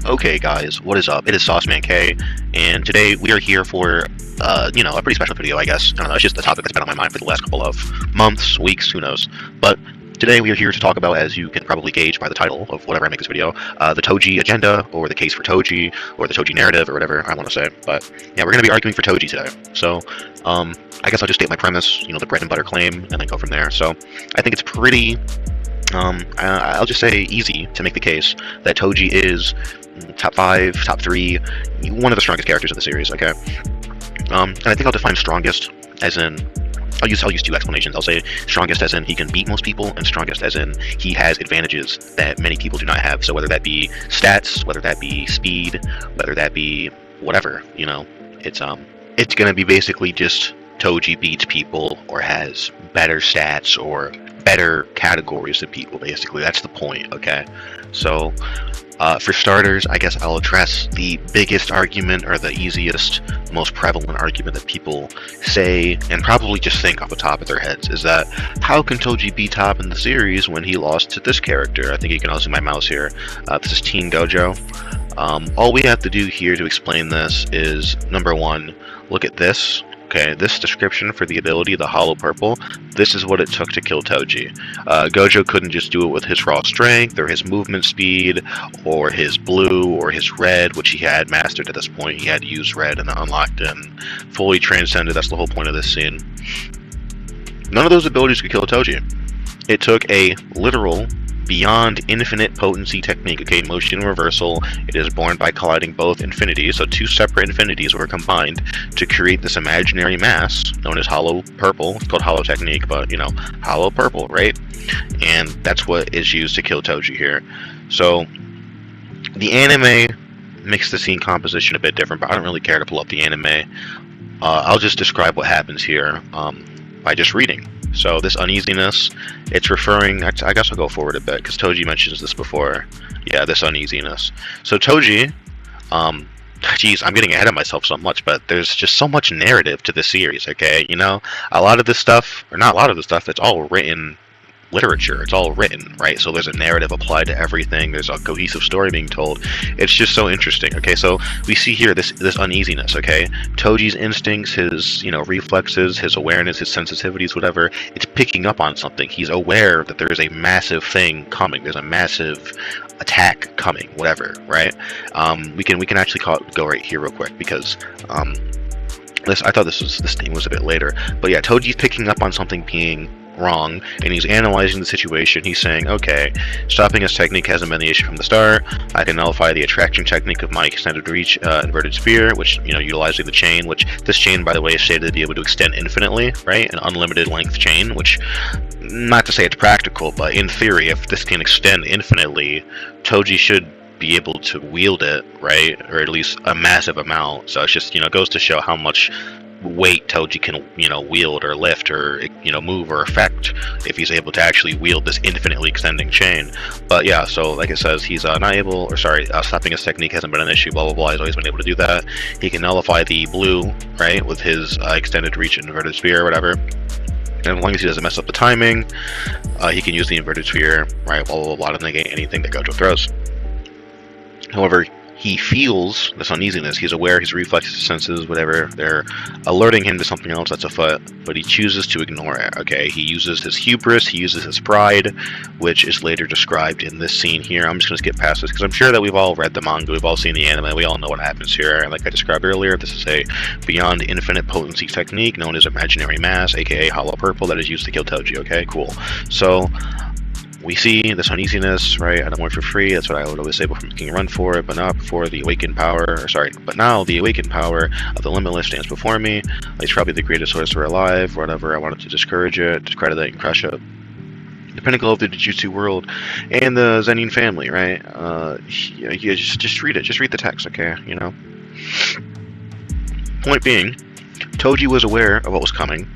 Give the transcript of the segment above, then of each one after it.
Okay, guys, what is up? It is Sauceman K, and today we are here for, a pretty special video, I guess. I don't know, it's just a topic that's been on my mind for the last couple of months, weeks, who knows. But today we are here to talk about, as you can probably gauge by the title of whatever I make this video, the Toji agenda, or the case for Toji, or the Toji narrative, or whatever I want to say. But yeah, we're going to be arguing for Toji today. So, I guess I'll just state my premise, the bread and butter claim, and then go from there. So, I think it's pretty I'll just say easy to make the case that Toji is top 5, top 3, one of the strongest characters in the series, okay? And I think I'll define strongest as in, I'll use two explanations. I'll say strongest as in he can beat most people, and strongest as in he has advantages that many people do not have. So whether that be stats, whether that be speed, whether that be whatever, it's gonna be basically just Toji beats people or has better stats or better categories than people, basically. That's the point, okay? So, for starters, I guess I'll address the biggest argument, or the easiest, most prevalent argument that people say, and probably just think off the top of their heads, is that, how can Toji be top in the series when he lost to this character? I think you can also see my mouse here. This is Teen Gojo. All we have to do here to explain this is, number one, look at this. Okay, this description for the ability, the Hollow Purple, this is what it took to kill Toji. Gojo couldn't just do it with his raw strength, or his movement speed, or his blue, or his red, which he had mastered at this point. He had to use red and unlocked and fully transcended. That's the whole point of this scene. None of those abilities could kill Toji. It took a literal, beyond infinite potency technique. Okay, motion reversal. It is born by colliding both infinities, so two separate infinities were combined to create this imaginary mass known as Hollow Purple. It's called Hollow Technique, but Hollow Purple, right? And that's what is used to kill Toji here. So the anime makes the scene composition a bit different, but I don't really care to pull up the anime. I'll just describe what happens here by just reading. So this uneasiness, it's referring, I guess I'll go forward a bit, because Toji mentions this before. Yeah, this uneasiness. So Toji, geez, I'm getting ahead of myself so much, but there's just so much narrative to this series, okay? A lot of this stuff, or not a lot of this stuff, it's all written literature. It's all written, right? So there's a narrative applied to everything. There's a cohesive story being told. It's just so interesting. Okay, so we see here this uneasiness. Okay, Toji's instincts, his reflexes, his awareness, his sensitivities, whatever. It's picking up on something. He's aware that there is a massive thing coming. There's a massive attack coming. Whatever, right? We can actually go right here real quick, because I thought this thing was a bit later, but yeah, Toji's picking up on something being wrong, and he's analyzing the situation. He's saying, okay, stopping his technique hasn't been the issue from the start. I can nullify the attraction technique of my extended reach inverted sphere, which, utilizing the chain, which this chain, by the way, is stated to be able to extend infinitely, right? An unlimited length chain, which, not to say it's practical, but in theory, if this can extend infinitely, Toji should be able to wield it, right? Or at least a massive amount. So it's just, goes to show how much weight Toji can, wield or lift or, move or affect if he's able to actually wield this infinitely extending chain. But yeah, so like it says, he's not able, or sorry, stopping his technique hasn't been an issue, blah, blah, blah. He's always been able to do that. He can nullify the blue, right, with his extended reach inverted sphere or whatever. And as long as he doesn't mess up the timing, he can use the inverted sphere, right, blah, blah, blah, to negate anything that Gojo throws. However, he feels this uneasiness. He's aware, his reflexes, his senses, whatever, they're alerting him to something else that's afoot, but he chooses to ignore it, okay? He uses his hubris, he uses his pride, which is later described in this scene here. I'm just going to skip past this, because I'm sure that we've all read the manga, we've all seen the anime, we all know what happens here, and like I described earlier, this is a beyond infinite potency technique known as imaginary mass, aka Hollow Purple, that is used to kill Toji, okay? Cool. So we see this uneasiness, right? I don't work for free. That's what I would always say before making a run for it. But now the awakened power of the limitless stands before me. It's probably the greatest sorcerer alive. Whatever. I wanted to discourage it, discredit it, and crush it. The pinnacle of the Jujutsu world and the Zenin family, right? Just read it. Just read the text, okay? Point being, Toji was aware of what was coming.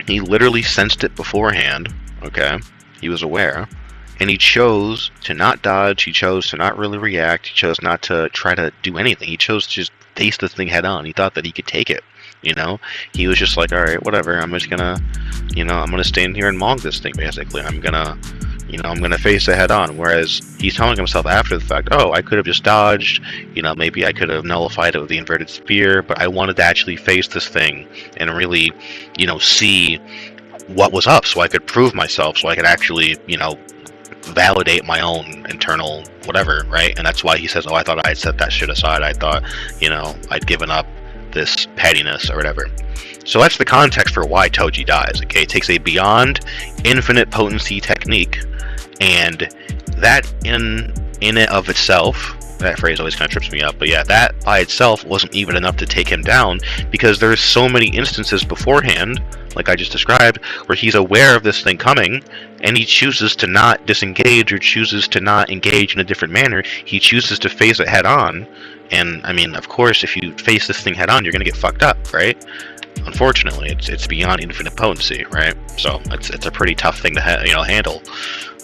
He literally sensed it beforehand, okay? He was aware, and he chose to not dodge, he chose to not really react, he chose not to try to do anything, he chose to just face the thing head on. He thought that he could take it, He was just like, alright, whatever, I'm just gonna, I'm gonna stand here and mong this thing, basically. I'm gonna I'm going to face it head on. Whereas he's telling himself after the fact, oh, I could have just dodged, maybe I could have nullified it with the inverted spear, but I wanted to actually face this thing and really, see what was up so I could prove myself, so I could actually, validate my own internal whatever, right? And that's why he says, oh, I thought I had set that shit aside. I thought, I'd given up this pettiness or whatever. So that's the context for why Toji dies, okay? It takes a beyond infinite potency technique, and that in it of itself, that phrase always kind of trips me up, but yeah, that by itself wasn't even enough to take him down, because there's so many instances beforehand, like I just described, where he's aware of this thing coming, and he chooses to not disengage or chooses to not engage in a different manner. He chooses to face it head on, and I mean, of course, if you face this thing head on, you're gonna get fucked up, right? Unfortunately, it's beyond infinite potency, right? So it's a pretty tough thing to handle,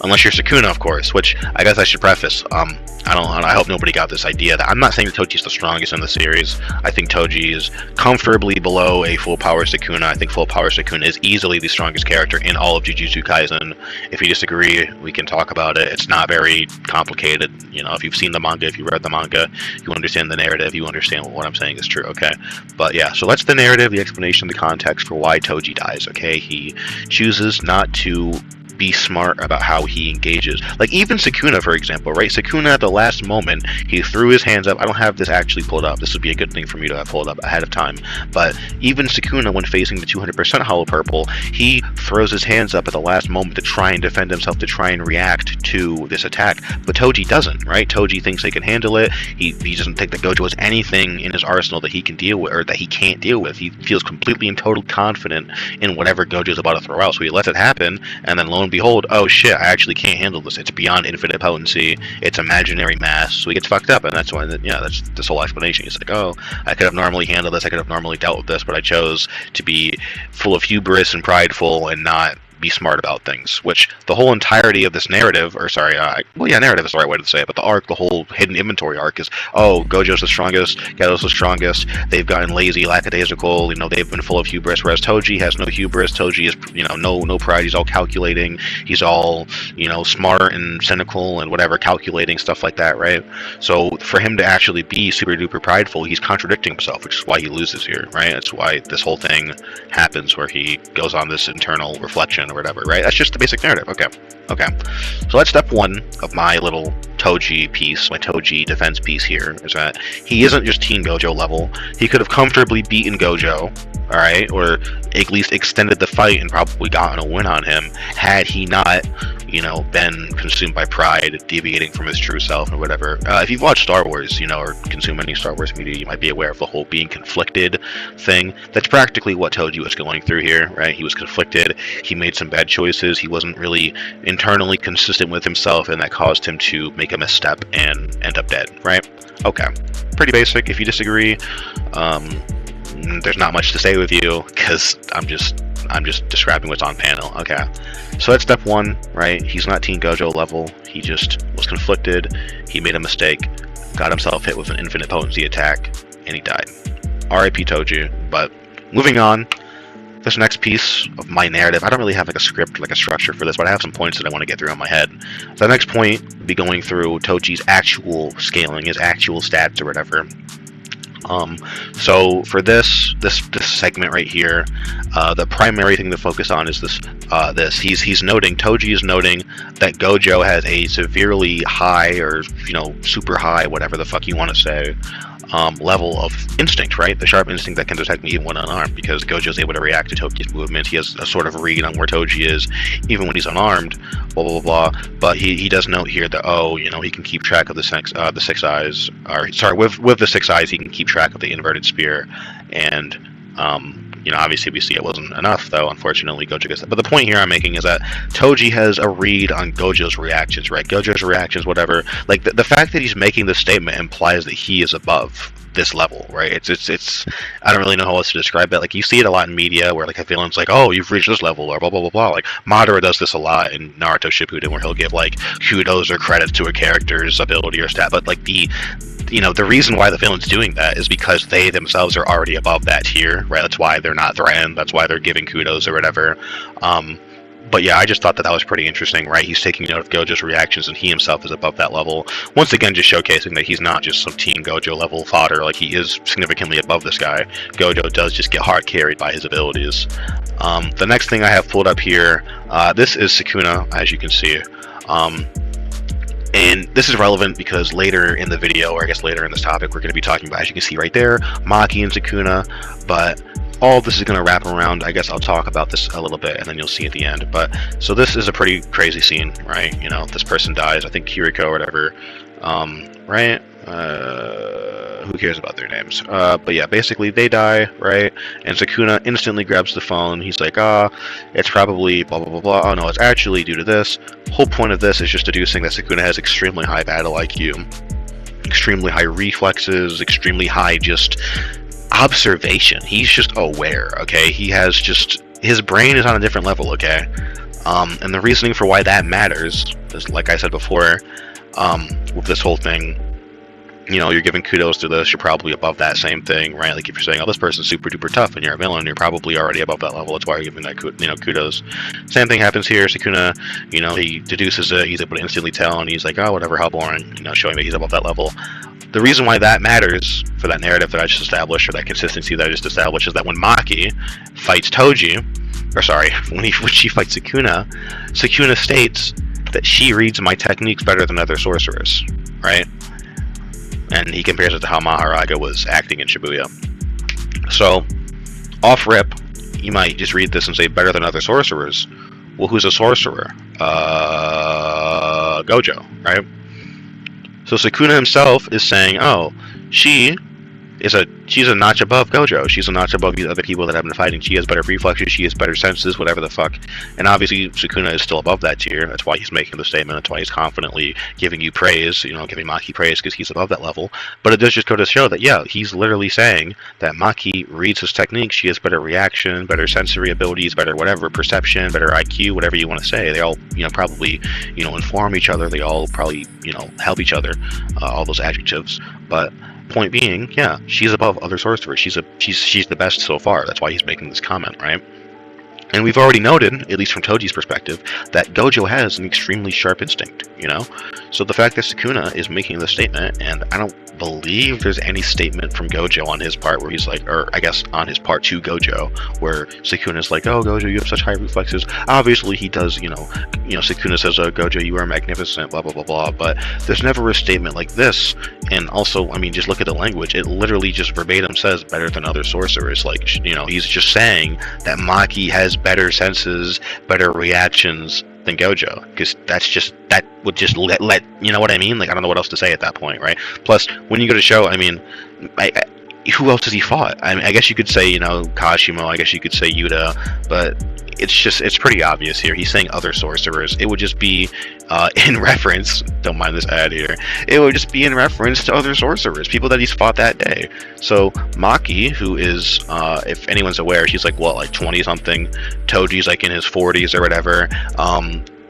unless you're Sukuna, of course. Which I guess I should preface. I hope nobody got this idea that I'm not saying that Toji's the strongest in the series. I think Toji is comfortably below a full power Sukuna. I think full power Sukuna is easily the strongest character in all of Jujutsu Kaisen. If you disagree, we can talk about it. It's not very complicated. If you've seen the manga, if you read the manga, you understand the narrative, you understand what I'm saying is true, okay? But yeah, so that's the narrative, the explanation, the context for why Toji dies, okay? He chooses not to be smart about how he engages. Like even Sukuna, for example, right? Sukuna at the last moment, he threw his hands up. I don't have this actually pulled up. This would be a good thing for me to have pulled up ahead of time. But even Sukuna, when facing the 200% Hollow Purple, he throws his hands up at the last moment to try and defend himself, to try and react to this attack. But Toji doesn't, right? Toji thinks they can handle it. He doesn't think that Gojo has anything in his arsenal that he can deal with, or that he can't deal with. He feels completely and totally confident in whatever Gojo's about to throw out. So he lets it happen, and then lo and behold, oh shit, I actually can't handle this. It's beyond infinite potency. It's imaginary mass. So he gets fucked up, and that's when, that's this whole explanation. He's like, oh, I could have normally handled this. I could have normally dealt with this, but I chose to be full of hubris and prideful and not be smart about things, which the whole entirety of this narrative, or sorry, narrative is the right way to say it, but the arc, the whole hidden inventory arc is, oh, Gojo's the strongest, Geto's the strongest, they've gotten lazy, lackadaisical, they've been full of hubris, whereas Toji has no hubris. Toji is, no pride. He's all calculating, he's all, smart and cynical and whatever, calculating, stuff like that, right? So for him to actually be super duper prideful, he's contradicting himself, which is why he loses here, right? That's why this whole thing happens, where he goes on this internal reflection or whatever, right? That's just the basic narrative. Okay. So that's step one of my little Toji piece, my Toji defense piece here, is that he isn't just Teen Gojo level. He could have comfortably beaten Gojo, alright, or at least extended the fight and probably gotten a win on him, had he not, been consumed by pride, deviating from his true self or whatever. If you've watched Star Wars, or consume any Star Wars media, you might be aware of the whole being conflicted thing. That's practically what Toji was going through here, right? He was conflicted, he made some bad choices, he wasn't really internally consistent with himself, and that caused him to make a misstep and end up dead, right? Okay, pretty basic. If you disagree, there's not much to say with you, because I'm just describing what's on panel. Okay, so that's step one, right? He's not Teen Gojo level. He just was conflicted. He made a mistake, got himself hit with an infinite potency attack, and he died. R.I.P. Toji. But moving on, this next piece of my narrative, I don't really have like a script, like a structure for this, but I have some points that I want to get through in my head. The next point will be going through Toji's actual scaling, his actual stats or whatever. So for this segment right here, the primary thing to focus on is this. Toji is noting that Gojo has a severely high, or super high, whatever the fuck you want to say, level of instinct, right? The sharp instinct that can detect me even when unarmed, because Gojo is able to react to Toji's movements. He has a sort of read on where Toji is, even when he's unarmed, blah, blah, blah, blah. But he does note here that, he can keep track of the six eyes, or sorry, with the six eyes, he can keep track of the inverted spear, and, obviously we see it wasn't enough, though, unfortunately, Gojo gets that. But the point here I'm making is that Toji has a read on Gojo's reactions, right? Gojo's reactions, whatever. Like, the fact that he's making this statement implies that he is above this level, right? It's I don't really know how else to describe it. Like, you see it a lot in media where, like, a villain's like, oh, you've reached this level, or blah, blah, blah, blah. Like, Madara does this a lot in Naruto Shippuden, where he'll give, like, kudos or credits to a character's ability or stat, but, like, the reason why the villain's doing that is because they themselves are already above that tier, right? That's why they're not threatened. That's why they're giving kudos or whatever. But yeah, I just thought that that was pretty interesting, right? He's taking note of Gojo's reactions, and he himself is above that level. Once again, just showcasing that he's not just some Team Gojo level fodder. Like, he is significantly above this guy. Gojo does just get hard carried by his abilities. The next thing I have pulled up here, this is Sukuna, as you can see. And this is relevant because later in the video, or I guess later in this topic, we're going to be talking about, as you can see right there, Maki and Sukuna. But all of this is going to wrap around, I guess I'll talk about this a little bit, and then you'll see at the end. But so this is a pretty crazy scene, right? You know, this person dies, I think Kiriko or whatever, right? Who cares about their names? But yeah, basically they die, right? And Sukuna instantly grabs the phone. He's like, it's probably blah, blah, blah, blah. Oh no, it's actually due to this. Whole point of this is just deducing that Sukuna has extremely high battle IQ, extremely high reflexes, extremely high just observation. He's just aware, okay? He has just, his brain is on a different level, okay? And the reasoning for why that matters is, like I said before, with this whole thing, you know, you're giving kudos to this, you're probably above that same thing, right? Like if you're saying, oh, this person's super duper tough and you're a villain, you're probably already above that level. That's why you're giving that, you know, kudos. Same thing happens here. Sukuna, you know, he deduces it, he's able to instantly tell, and he's like, oh, whatever, how boring, you know, showing that he's above that level. The reason why that matters for that narrative that I just established, or that consistency that I just established, is that when Maki fights Toji, or sorry, when she fights Sukuna, Sukuna states that she reads my techniques better than other sorcerers, right? And he compares it to how Maharaga was acting in Shibuya. So, off rip, you might just read this and say better than other sorcerers. Well, who's a sorcerer? Gojo, right? So Sukuna himself is saying, oh, she's a notch above Gojo. She's a notch above these other people that have been fighting. She has better reflexes, she has better senses, whatever the fuck. And obviously Sukuna is still above that tier. That's why he's making the statement. That's why he's confidently giving you praise, you know, giving Maki praise, because he's above that level. But it does just go to show that, yeah, he's literally saying that Maki reads his technique. She has better reaction, better sensory abilities, better whatever, perception, better IQ, whatever you want to say. They all, you know, probably, you know, inform each other. They all probably, you know, help each other, all those adjectives. But point being, yeah, she's above other sorcerers. She's the best so far. That's why he's making this comment, right? And we've already noted, at least from Toji's perspective, that Gojo has an extremely sharp instinct, you know? So the fact that Sukuna is making this statement, and I don't believe there's any statement from Gojo on his part where he's like, or I guess on his part to Gojo, where Sukuna's like, oh, Gojo, you have such high reflexes. Obviously he does, you know, Sukuna says, oh, Gojo, you are magnificent, blah, blah, blah, blah, but there's never a statement like this. And also, I mean, just look at the language. It literally just verbatim says better than other sorcerers. Like, you know, he's just saying that Maki has better senses, better reactions than Gojo, because that would just let you know what I mean. Like, I don't know what else to say at that point, right? Plus, when you go to show, I mean, who else has he fought? I mean, I guess you could say, you know, Kashimo. I guess you could say Yuta, but it's pretty obvious here. He's saying other sorcerers. It would just be in reference, don't mind this ad here, it would just be in reference to other sorcerers, people that he's fought that day. So Maki, who is, if anyone's aware, she's like, what, like 20 something, Toji's like in his 40s or whatever.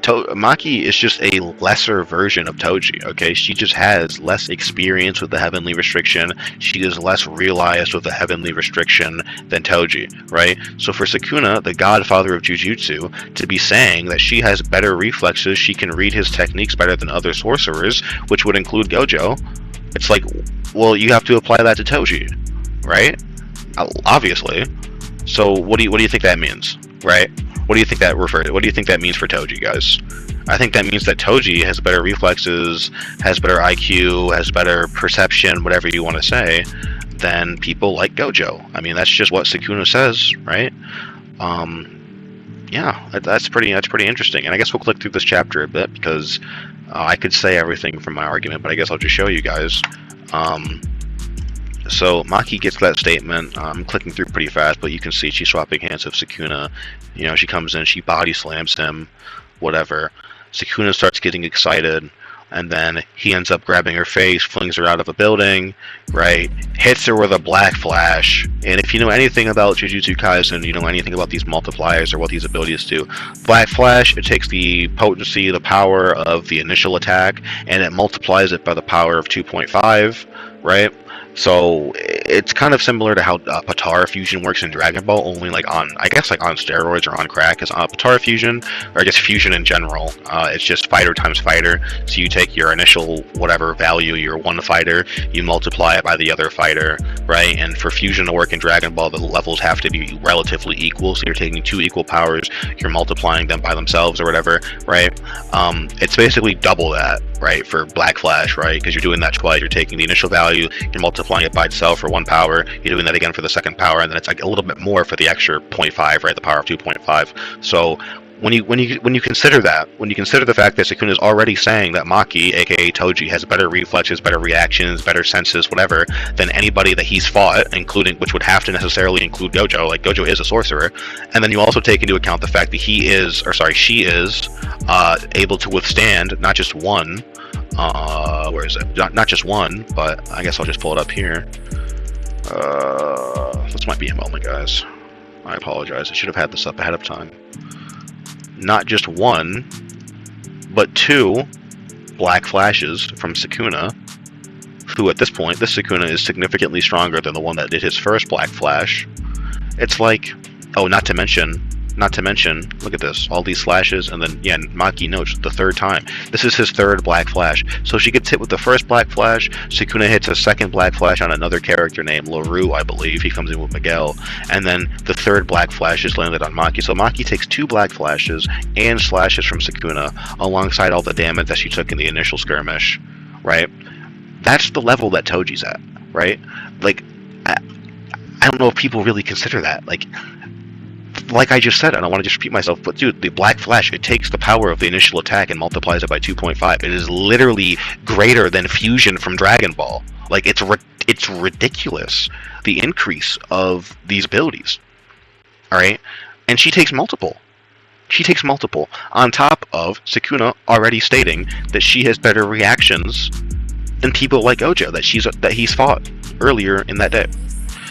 Maki is just a lesser version of Toji, okay? She just has less experience with the heavenly restriction. She is less realized with the heavenly restriction than Toji, right? So for Sukuna, the godfather of Jujutsu, to be saying that she has better reflexes, she can read his techniques better than other sorcerers, which would include Gojo, it's like, well, you have to apply that to Toji, right? Obviously. So what do you think that means, right? What do you think that refers to? What do you think that means for Toji, guys? I think that means that Toji has better reflexes, has better IQ, has better perception, whatever you want to say, than people like Gojo. I mean, that's just what Sukuna says, right? Yeah, that's pretty interesting. And I guess we'll click through this chapter a bit, because I could say everything from my argument, but I guess I'll just show you guys. So Maki gets that statement. I'm clicking through pretty fast, but you can see she's swapping hands with Sukuna. You know, she comes in, she body slams him, whatever. Sukuna starts getting excited. and then he ends up grabbing her face, flings her out of a building, right? Hits her with a black flash. And if you know anything about Jujutsu Kaisen, you know anything about these multipliers or what these abilities do. Black flash, it takes the potency, the power of the initial attack, and it multiplies it by the power of 2.5, right? So it's kind of similar to how Patara fusion works in Dragon Ball, only like on, I guess, like on steroids or on crack. Because Patara fusion, or I guess fusion in general, it's just fighter times fighter. So you take your initial whatever value, your one fighter, you multiply it by the other fighter, right? And for fusion to work in Dragon Ball, the levels have to be relatively equal. So you're taking two equal powers, you're multiplying them by themselves or whatever, right? It's basically double that, right, for Black Flash, right? Because you're doing that twice. You're taking the initial value, you're multiplying it by itself for one power, you're doing that again for the second power, and then it's like a little bit more for the extra 0.5, right, the power of 2.5. So when you consider that, when you consider the fact that Sukuna is already saying that Maki, aka Toji, has better reflexes, better reactions, better senses, whatever, than anybody that he's fought, including, which would have to necessarily include Gojo, like Gojo is a sorcerer, and then you also take into account the fact that she is able to withstand not just one, where is it? Not just one, but I guess I'll just pull it up here. This might be a moment, guys. I apologize. I should have had this up ahead of time. Not just one, but two black flashes from Sukuna, who at this point, this Sukuna is significantly stronger than the one that did his first black flash. It's like, oh, not to mention, look at this, all these flashes, and then, yeah, Maki notes the third time. This is his third black flash. So she gets hit with the first black flash, Sukuna hits a second black flash on another character named LaRue, I believe. He comes in with Miguel. And then the third black flash is landed on Maki. So Maki takes two black flashes and slashes from Sukuna, alongside all the damage that she took in the initial skirmish, right? That's the level that Toji's at, right? Like, I don't know if people really consider that. Like I just said, I don't want to just repeat myself, but dude, the Black Flash, it takes the power of the initial attack and multiplies it by 2.5. It is literally greater than fusion from Dragon Ball. Like, it's ridiculous, the increase of these abilities. Alright? And she takes multiple. She takes multiple. On top of Sukuna already stating that she has better reactions than people like Gojo that he's fought earlier in that day.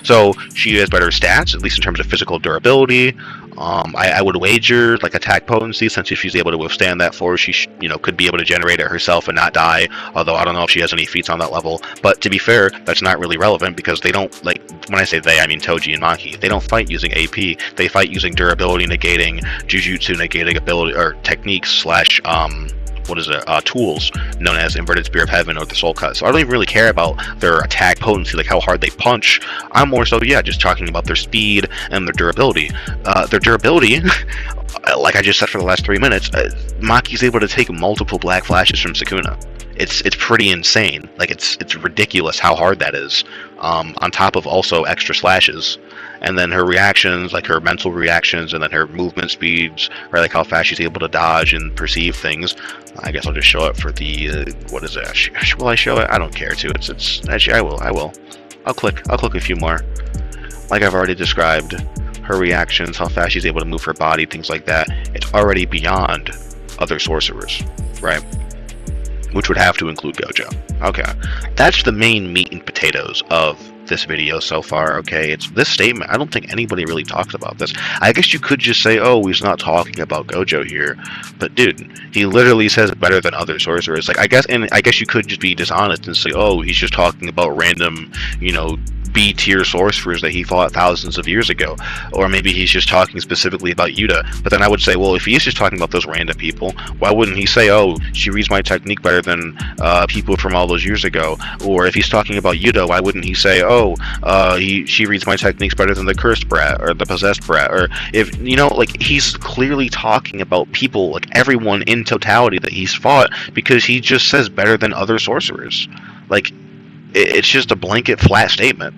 So she has better stats, at least in terms of physical durability. I would wager, like, attack potency, since if she's able to withstand that force, she could be able to generate it herself and not die. Although I don't know if she has any feats on that level. But to be fair, that's not really relevant, because they don't, like, when I say they, I mean Toji and Maki. They don't fight using AP. They fight using durability negating, Jujutsu negating ability, or techniques slash tools known as Inverted Spear of Heaven or the Soul Cut. So I don't even really care about their attack potency, like how hard they punch. I'm more so, yeah, just talking about their speed and their durability. Like I just said for the last 3 minutes, Maki's able to take multiple black flashes from Sukuna. It's pretty insane. Like, it's ridiculous how hard that is. On top of also extra slashes. And then her reactions, like her mental reactions, and then her movement speeds, right, like how fast she's able to dodge and perceive things. I guess I'll just show it for the, what is it? Will I show it? I don't care to. It's actually, I will. I'll click a few more. Like I've already described, her reactions, how fast she's able to move her body, things like that. It's already beyond other sorcerers, right? Which would have to include Gojo. Okay, that's the main meat and potatoes of this video so far. Okay, it's this statement. I don't think anybody really talks about this. I guess you could just say, oh, he's not talking about Gojo here, but dude, he literally says better than other sorcerers. Like, I guess you could just be dishonest and say, oh, he's just talking about random, B-tier sorcerers that he fought thousands of years ago, or maybe he's just talking specifically about Yuta. But then I would say, well, if he is just talking about those random people, why wouldn't he say, oh, she reads my technique better than people from all those years ago? Or if he's talking about Yuta, why wouldn't he say, oh, she reads my techniques better than the cursed brat or the possessed brat? Or if like, he's clearly talking about people, like everyone in totality that he's fought, because he just says better than other sorcerers. Like, it's just a blanket flat statement.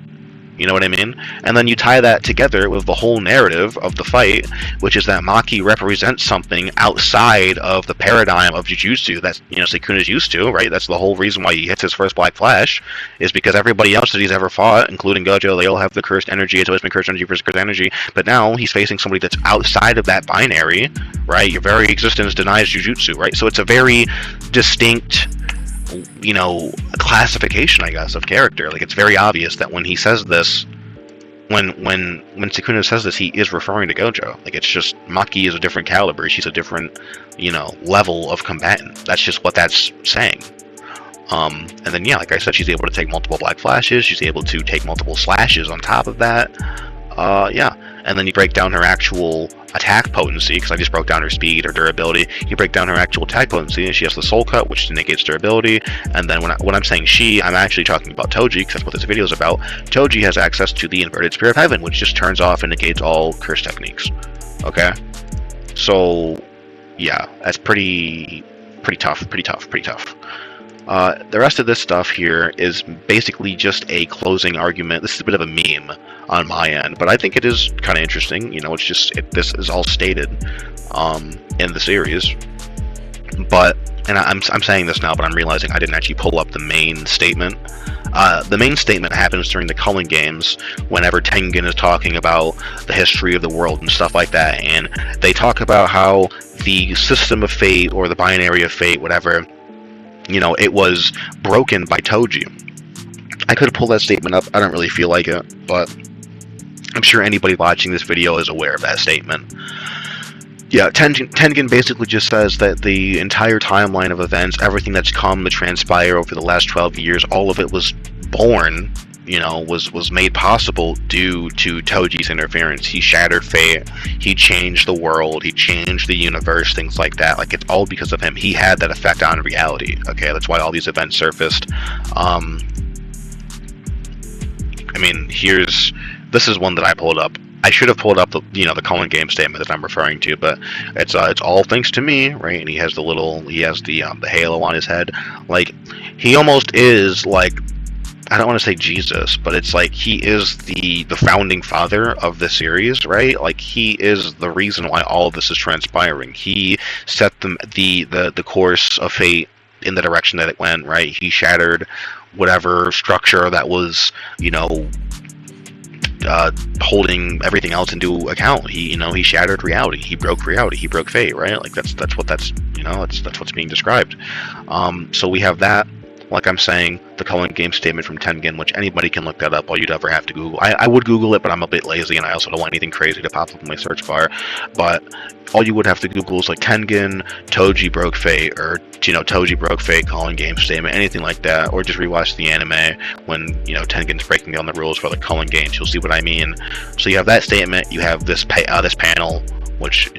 You know what I mean? And then you tie that together with the whole narrative of the fight, which is that Maki represents something outside of the paradigm of Jujutsu that Sukuna's used to, right? That's the whole reason why he hits his first Black Flash, is because everybody else that he's ever fought, including Gojo, they all have the cursed energy. It's always been cursed energy versus cursed energy. But now he's facing somebody that's outside of that binary, right? Your very existence denies Jujutsu, right? So it's a very distinct you know, classification, I guess, of character. Like, it's very obvious that when he says this, when Sukuna says this, he is referring to Gojo. Like, it's just Maki is a different caliber. She's a different, you know, level of combatant. That's just what that's saying. And then, yeah, like I said, she's able to take multiple black flashes. She's able to take multiple slashes on top of that. Yeah. And then you break down her actual attack potency, because I just broke down her speed or durability. You break down her actual attack potency, and she has the soul cut, which negates durability. And then when I'm saying she, I'm actually talking about Toji, because that's what this video is about. Toji has access to the inverted spear of heaven, which just turns off and negates all curse techniques. Okay? So, yeah, that's pretty tough. The rest of this stuff here is basically just a closing argument. This is a bit of a meme on my end, but I think it is kind of interesting. You know, it's just this is all stated in the series. But, and I'm saying this now, but I'm realizing I didn't actually pull up the main statement. The main statement happens during the Culling Games, whenever Tengen is talking about the history of the world and stuff like that, and they talk about how the system of fate, or the binary of fate, whatever, you know, it was broken by Toji. I could have pulled that statement up. I don't really feel like it, but I'm sure anybody watching this video is aware of that statement. Yeah, Tengen basically just says that the entire timeline of events, everything that's come to transpire over the last 12 years, all of it was born, you know, was made possible due to Toji's interference. He shattered fate, he changed the world, he changed the universe, things like that. Like, it's all because of him. He had that effect on reality, okay? That's why all these events surfaced. I mean, this is one that I pulled up. I should have pulled up the, you know, the Culling Game statement that I'm referring to, but it's all thanks to me, right? And he has the halo on his head. Like, he almost is like, I don't want to say Jesus, but it's like he is the founding father of the series, right? Like, he is the reason why all of this is transpiring. He set the course of fate in the direction that it went, right? He shattered whatever structure that was, you know, holding everything else into account. He shattered reality. He broke reality. He broke fate, right? Like, that's what's being described. So we have that. Like I'm saying, the Culling Game statement from Tengen, which anybody can look that up. All you'd ever have to Google. I would Google it, but I'm a bit lazy, and I also don't want anything crazy to pop up in my search bar. But all you would have to Google is like Tengen, Toji broke fate, or, you know, Toji broke fate, Culling Game statement, anything like that, or just rewatch the anime when, you know, Tengen's breaking down the rules for the Culling Games. You'll see what I mean. So you have that statement. You have this this panel, which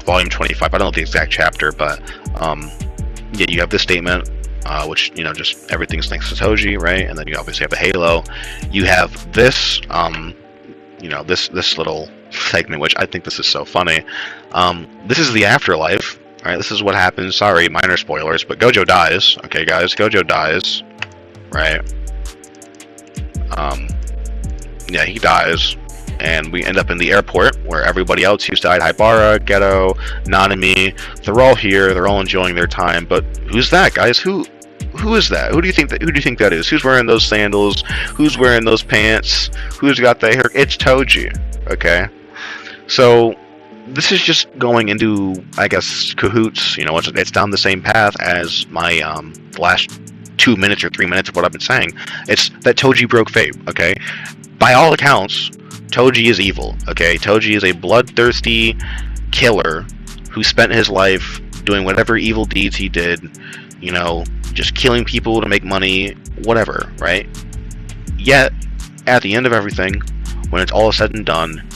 volume 25. I don't know the exact chapter, but yeah, you have this statement. Which, you know, just everything's thanks to Toji, right? And then you obviously have the Halo. You have this, you know, this little segment, which I think this is so funny. This is the afterlife, right? This is what happens. Sorry, minor spoilers, but Gojo dies. Okay, guys, Gojo dies, right? Yeah, he dies. And we end up in the airport where everybody else who's died, Haibara, Geto, Nanami, they're all here, they're all enjoying their time. But who's that, guys? Who is that? Who do you think that is? Who's wearing those sandals? Who's wearing those pants? Who's got that hair? It's Toji. Okay. So this is just going into, I guess, cahoots. You know, it's down the same path as my last 2 minutes or 3 minutes of what I've been saying. It's that Toji broke fate. Okay. By all accounts, Toji is evil, okay? Toji is a bloodthirsty killer who spent his life doing whatever evil deeds he did, you know, just killing people to make money, whatever, right? Yet, at the end of everything, when it's all said and done,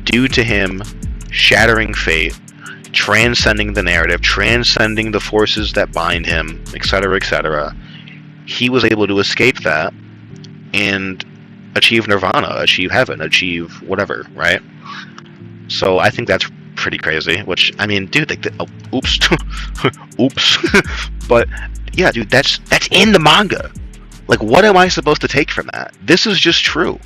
due to him shattering fate, transcending the narrative, transcending the forces that bind him, etc., he was able to escape that and achieve nirvana, achieve heaven, achieve whatever, right? So I think that's pretty crazy, which, I mean, dude, oops. Oops. But yeah, dude, that's in the manga. Like, what am I supposed to take from that? This is just true.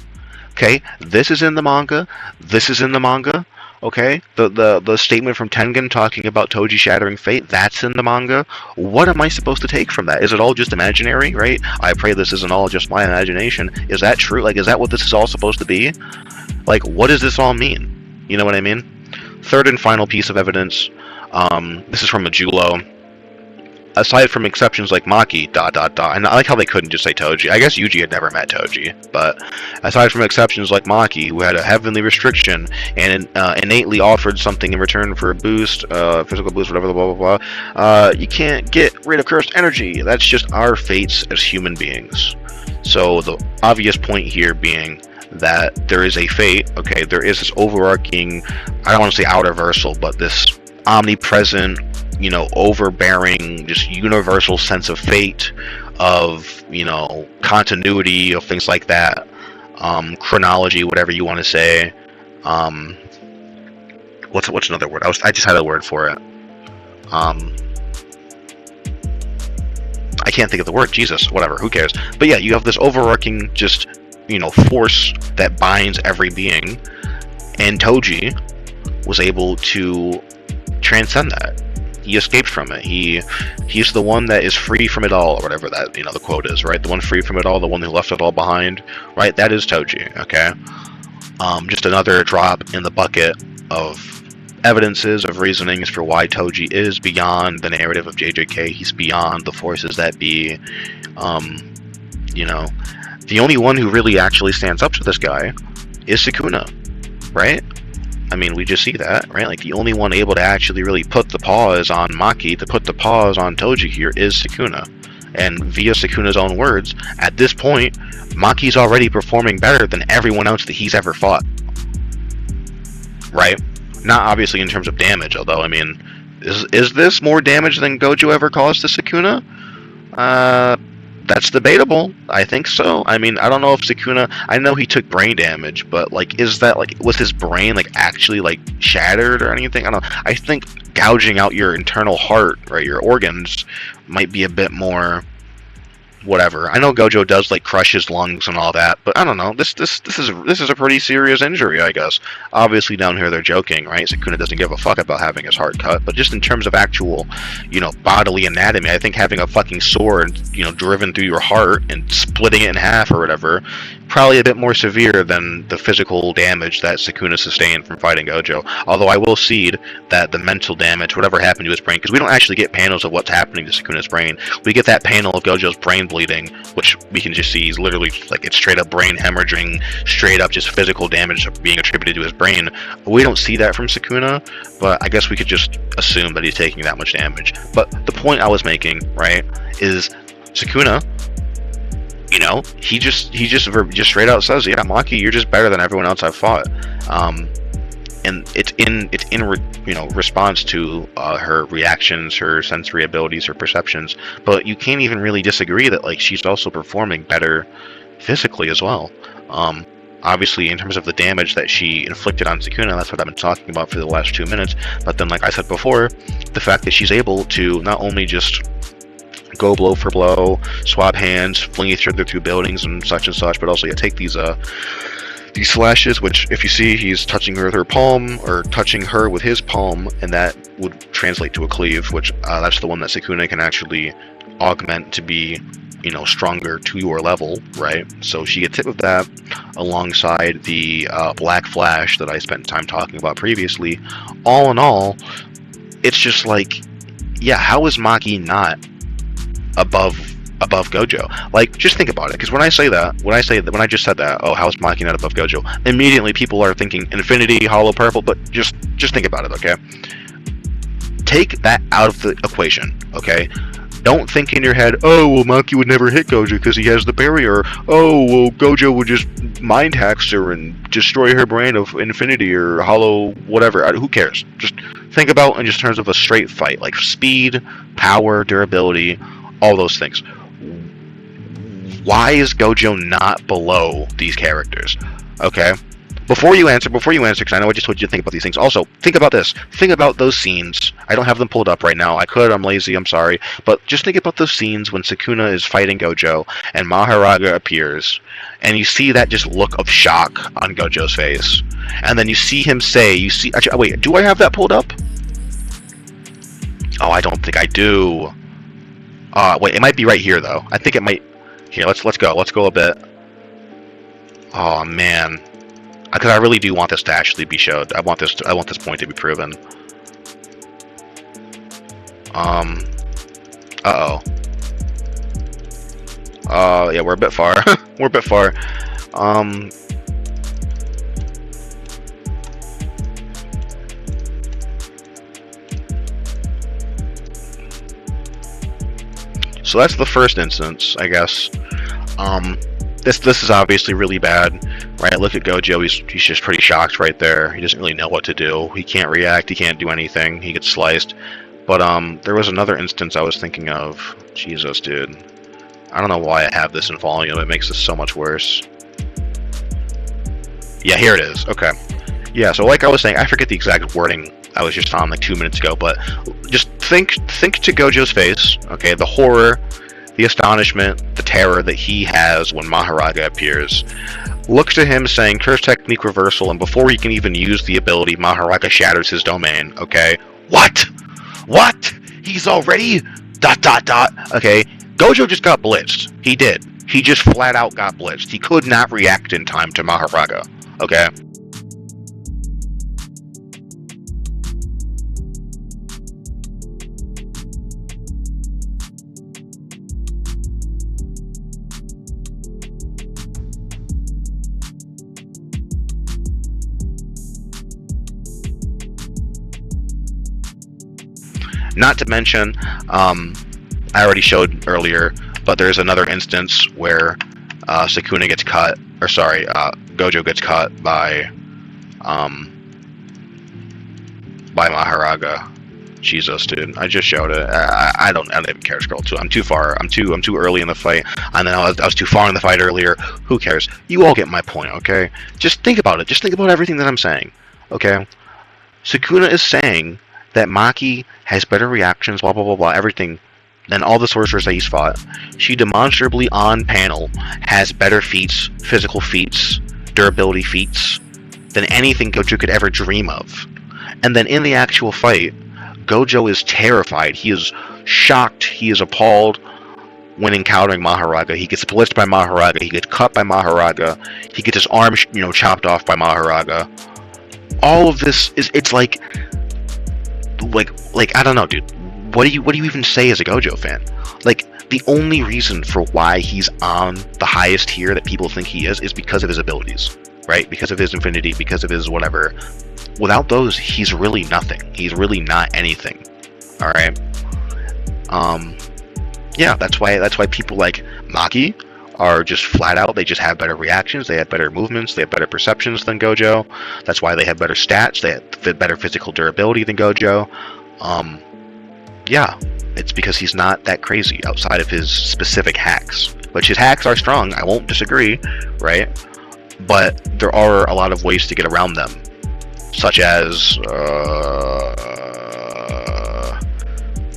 Okay? This is in the manga. This is in the manga. Okay? The statement from Tengen talking about Toji shattering fate, that's in the manga. What am I supposed to take from that? Is it all just imaginary, right? I pray this isn't all just my imagination. Is that true? Like, is that what this is all supposed to be? Like, what does this all mean? You know what I mean? Third and final piece of evidence. This is from Majulo. aside from exceptions like Maki, dot dot dot, and I like how they couldn't just say Toji. I guess Yuji had never met Toji, but aside from exceptions like Maki, who had a heavenly restriction and innately offered something in return for a boost, physical boost, whatever, blah blah blah, you can't get rid of cursed energy. That's just our fates as human beings. So the obvious point here being that there is a fate, okay, there is this overarching, I don't want to say outerversal, but this omnipresent, you know, overbearing, just universal sense of fate, of, you know, continuity, of things like that, chronology, whatever you want to say. What's another word? I just had a word for it. I can't think of the word. Jesus, whatever. Who cares? But yeah, you have this overarching, just, you know, force that binds every being, and Toji was able to transcend that. He escaped from it. He's the one that is free from it all, or whatever that, you know, the quote is, right? The one free from it all, the one who left it all behind, right? That is Toji. Okay. Just another drop in the bucket of evidences, of reasonings for why Toji is beyond the narrative of JJK. He's beyond the forces that be. You know, the only one who really actually stands up to this guy is Sukuna, right? I mean, we just see that, right? Like, the only one able to actually really put the pause on Maki, to put the pause on Toji here, is Sukuna. And via Sukuna's own words, at this point, Maki's already performing better than everyone else that he's ever fought. Right? Not obviously in terms of damage, although, I mean, is this more damage than Gojo ever caused to Sukuna? That's debatable. I think so. I mean, I don't know if Sukuna, I know he took brain damage, but, like, is that, like, was his brain, like, actually, like, shattered or anything? I don't know. I think gouging out your internal heart, right, your organs, might be a bit more whatever. I know Gojo does, like, crush his lungs and all that, but I don't know. This is a pretty serious injury, I guess. Obviously, down here they're joking, right? Sukuna doesn't give a fuck about having his heart cut, but just in terms of actual, you know, bodily anatomy, I think having a fucking sword, you know, driven through your heart and splitting it in half or whatever, probably a bit more severe than the physical damage that Sukuna sustained from fighting Gojo. Although I will cede that the mental damage, whatever happened to his brain, because we don't actually get panels of what's happening to Sukuna's brain. We get that panel of Gojo's brain bleeding, which we can just see he's literally, like, it's straight up brain hemorrhaging, straight up just physical damage being attributed to his brain. We don't see that from Sukuna, but I guess we could just assume that he's taking that much damage. But the point I was making, right, is Sukuna, you know, he just straight out says, yeah, Maki, you're just better than everyone else I've fought. And it's in you know, response to her reactions, her sensory abilities, her perceptions. But you can't even really disagree that, like, she's also performing better physically as well. Obviously, in terms of the damage that she inflicted on Sukuna, that's what I've been talking about for the last 2 minutes. But then, like I said before, the fact that she's able to not only just go blow for blow, swap hands, fling each other through buildings and such, but also, yeah, take these slashes, which, if you see, he's touching her with her palm, or touching her with his palm, and that would translate to a cleave, which that's the one that Sukuna can actually augment to be, you know, stronger to your level, right? So she gets hit with that alongside the Black Flash that I spent time talking about previously. All in all, it's just like, yeah, how is Maki not above Gojo? Like, just think about it, because when I just said that, oh, how is Maki not above Gojo, immediately people are thinking Infinity, Hollow Purple, but just think about it, okay? Take that out of the equation, okay? Don't think in your head, oh, well, Maki would never hit Gojo because he has the barrier. Oh, well, Gojo would just mind hacks her and destroy her brain of Infinity or Hollow, whatever. Who cares? Just think about in just terms of a straight fight, like speed, power, durability, all those things. Why is Gojo not below these characters? Okay? Before you answer, because I know I just told you to think about these things. Also, think about this. Think about those scenes. I don't have them pulled up right now. I could, I'm lazy, I'm sorry. But just think about those scenes when Sukuna is fighting Gojo, and Maharaga appears, and you see that just look of shock on Gojo's face. And then you see him say, actually, wait, do I have that pulled up? Oh, I don't think I do. Wait, it might be right here, though. I think it might. Here, let's go. Let's go a bit. Oh, man. Because I really do want this to actually be showed. I want this point to be proven. Uh-oh. Yeah, we're a bit far. We're a bit far. So that's the first instance, I guess. This is obviously really bad, right? Look at Gojo, he's just pretty shocked right there. He doesn't really know what to do. He can't react, he can't do anything, he gets sliced. But there was another instance I was thinking of. Jesus, dude. I don't know why I have this in volume, it makes this so much worse. Yeah, here it is, okay. Yeah, so like I was saying, I forget the exact wording I was just on like 2 minutes ago, but just think to Gojo's face, okay, the horror, the astonishment, the terror that he has when Maharaga appears. Look to him saying, curse technique reversal, and before he can even use the ability, Maharaga shatters his domain, okay? What? What? He's already... ... Okay, Gojo just got blitzed. He did. He just flat out got blitzed. He could not react in time to Maharaga, okay? Not to mention, I already showed earlier, but there's another instance where Sukuna gets cut, or sorry, Gojo gets cut by Maharaga. Jesus, dude, I just showed it. I don't even care, scroll too. I'm too far. I'm too early in the fight, and then I was too far in the fight earlier. Who cares? You all get my point, okay? Just think about it. Just think about everything that I'm saying, okay? Sukuna is saying that Maki has better reactions, blah blah blah blah, everything, than all the sorcerers that he's fought. She demonstrably on panel has better feats, physical feats, durability feats, than anything Gojo could ever dream of. And then in the actual fight, Gojo is terrified. He is shocked. He is appalled when encountering Maharaga. He gets blitzed by Maharaga. He gets cut by Maharaga. He gets his arm, chopped off by Maharaga. All of this is, it's like I don't know, dude. What do you even say as a Gojo fan? Like, the only reason for why he's on the highest tier that people think he is because of his abilities, right? Because of his infinity, because of his whatever. Without those, he's really nothing. He's really not anything. All right. Yeah, that's why people like Maki are just flat out. They just have better reactions. They have better movements. They have better perceptions than Gojo. That's why they have better stats. They have better physical durability than Gojo. Yeah, it's because he's not that crazy outside of his specific hacks. Which his hacks are strong. I won't disagree, right? But there are a lot of ways to get around them, such as,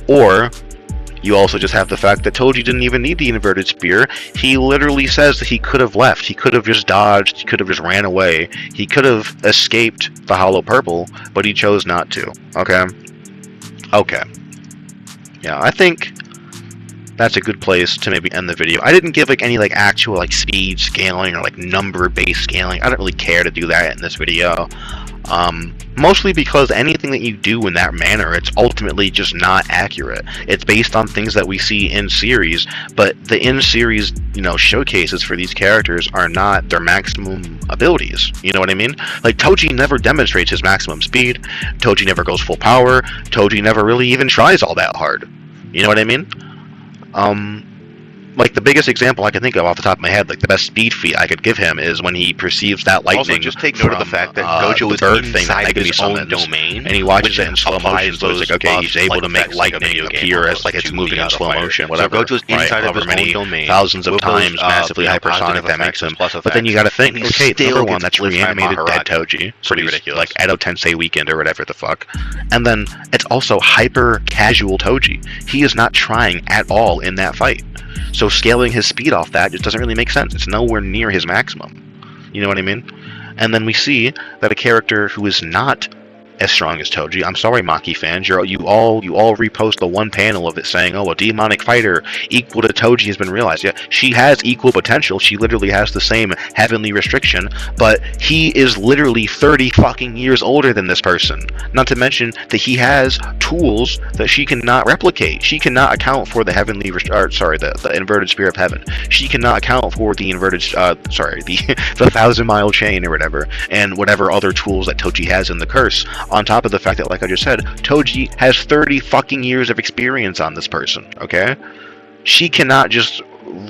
or you also just have the fact that Toji didn't even need the inverted spear. He literally says that he could have left. He could have just dodged. He could have just ran away. He could have escaped the Hollow Purple, but he chose not to. Okay? Okay. Yeah, I think that's a good place to maybe end the video. I didn't give any actual speed scaling or number based scaling. I don't really care to do that in this video. Mostly because anything that you do in that manner, it's ultimately just not accurate. It's based on things that we see in series, but the in-series, showcases for these characters are not their maximum abilities. You know what I mean? Like, Toji never demonstrates his maximum speed. Toji never goes full power. Toji never really even tries all that hard. You know what I mean? Like, the biggest example I can think of off the top of my head, the best speed feat I could give him is when he perceives that lightning. Also, just take note of the fact that Gojo is inside his own domain, and he watches it in slow motion, so it's okay, he's able to make lightning appear as it's moving in slow motion, whatever. So Gojo's inside of his own domain, thousands of times, massively hypersonic, that makes him. But then you gotta think, okay, number one, that's reanimated dead Toji. Pretty ridiculous. Edo Tensei Weekend or whatever the fuck. And then, it's also hyper-casual Toji. He is not trying at all in that fight. So scaling his speed off that just doesn't really make sense. It's nowhere near his maximum. You know what I mean? And then we see that a character who is not as strong as Toji. I'm sorry, Maki fans. You all repost the one panel of it saying, "Oh, a demonic fighter equal to Toji has been realized." Yeah, she has equal potential. She literally has the same heavenly restriction, but he is literally 30 fucking years older than this person. Not to mention that he has tools that she cannot replicate. She cannot account for the heavenly, the inverted spear of heaven. She cannot account for the inverted, the 1,000-mile chain or whatever, and whatever other tools that Toji has in the curse. On top of the fact that, like I just said, Toji has 30 fucking years of experience on this person. Okay, she cannot just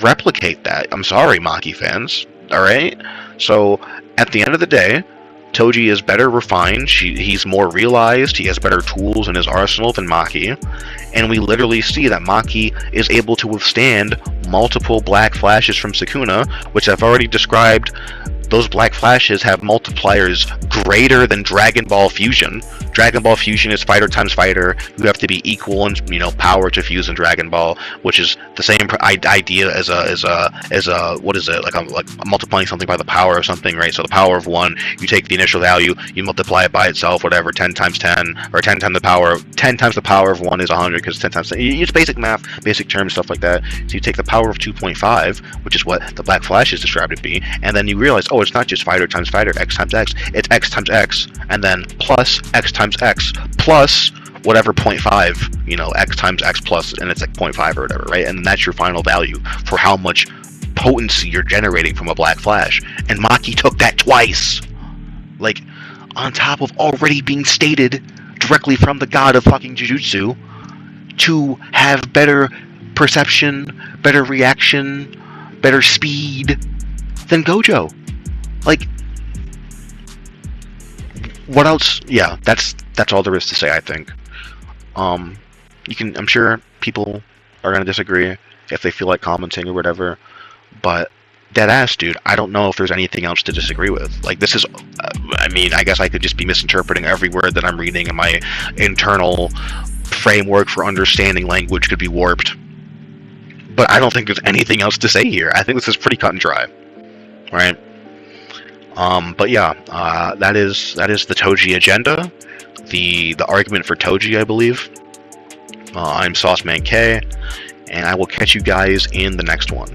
replicate that. I'm sorry, Maki fans. All right, so at the end of the day, Toji is better refined, he's more realized, he has better tools in his arsenal than Maki, and we literally see that Maki is able to withstand multiple black flashes from Sukuna, which I've already described. Those black flashes have multipliers greater than Dragon Ball Fusion. Dragon Ball Fusion is fighter times fighter. You have to be equal in power to fuse in Dragon Ball, which is the same idea as a what is it, like multiplying something by the power of something, right? So the power of 1, you take the initial value, you multiply it by itself, whatever, 10 times 10, or 10 times the power of 1 is 100, because 10 times 10, it's basic math, basic terms, stuff like that. So you take the power of 2.5, which is what the black flash is described to be, and then you realize, oh, it's not just fighter times fighter, x times x, it's x times x, and then plus x times x, plus whatever 0.5, x times x plus, and it's like 0.5 or whatever, right? And that's your final value for how much potency you're generating from a black flash. And Maki took that twice, like, on top of already being stated directly from the god of fucking Jujutsu, to have better perception, better reaction, better speed than Gojo. Like, what else? Yeah, that's all there is to say, I think. I'm sure people are gonna disagree if they feel like commenting or whatever, but dead ass, dude, I don't know if there's anything else to disagree with. Like, this is, I guess I could just be misinterpreting every word that I'm reading, and my internal framework for understanding language could be warped. But I don't think there's anything else to say here. I think this is pretty cut and dry, right? But yeah, that is the Toji agenda, the argument for Toji, I believe. I'm Sauceman K, and I will catch you guys in the next one.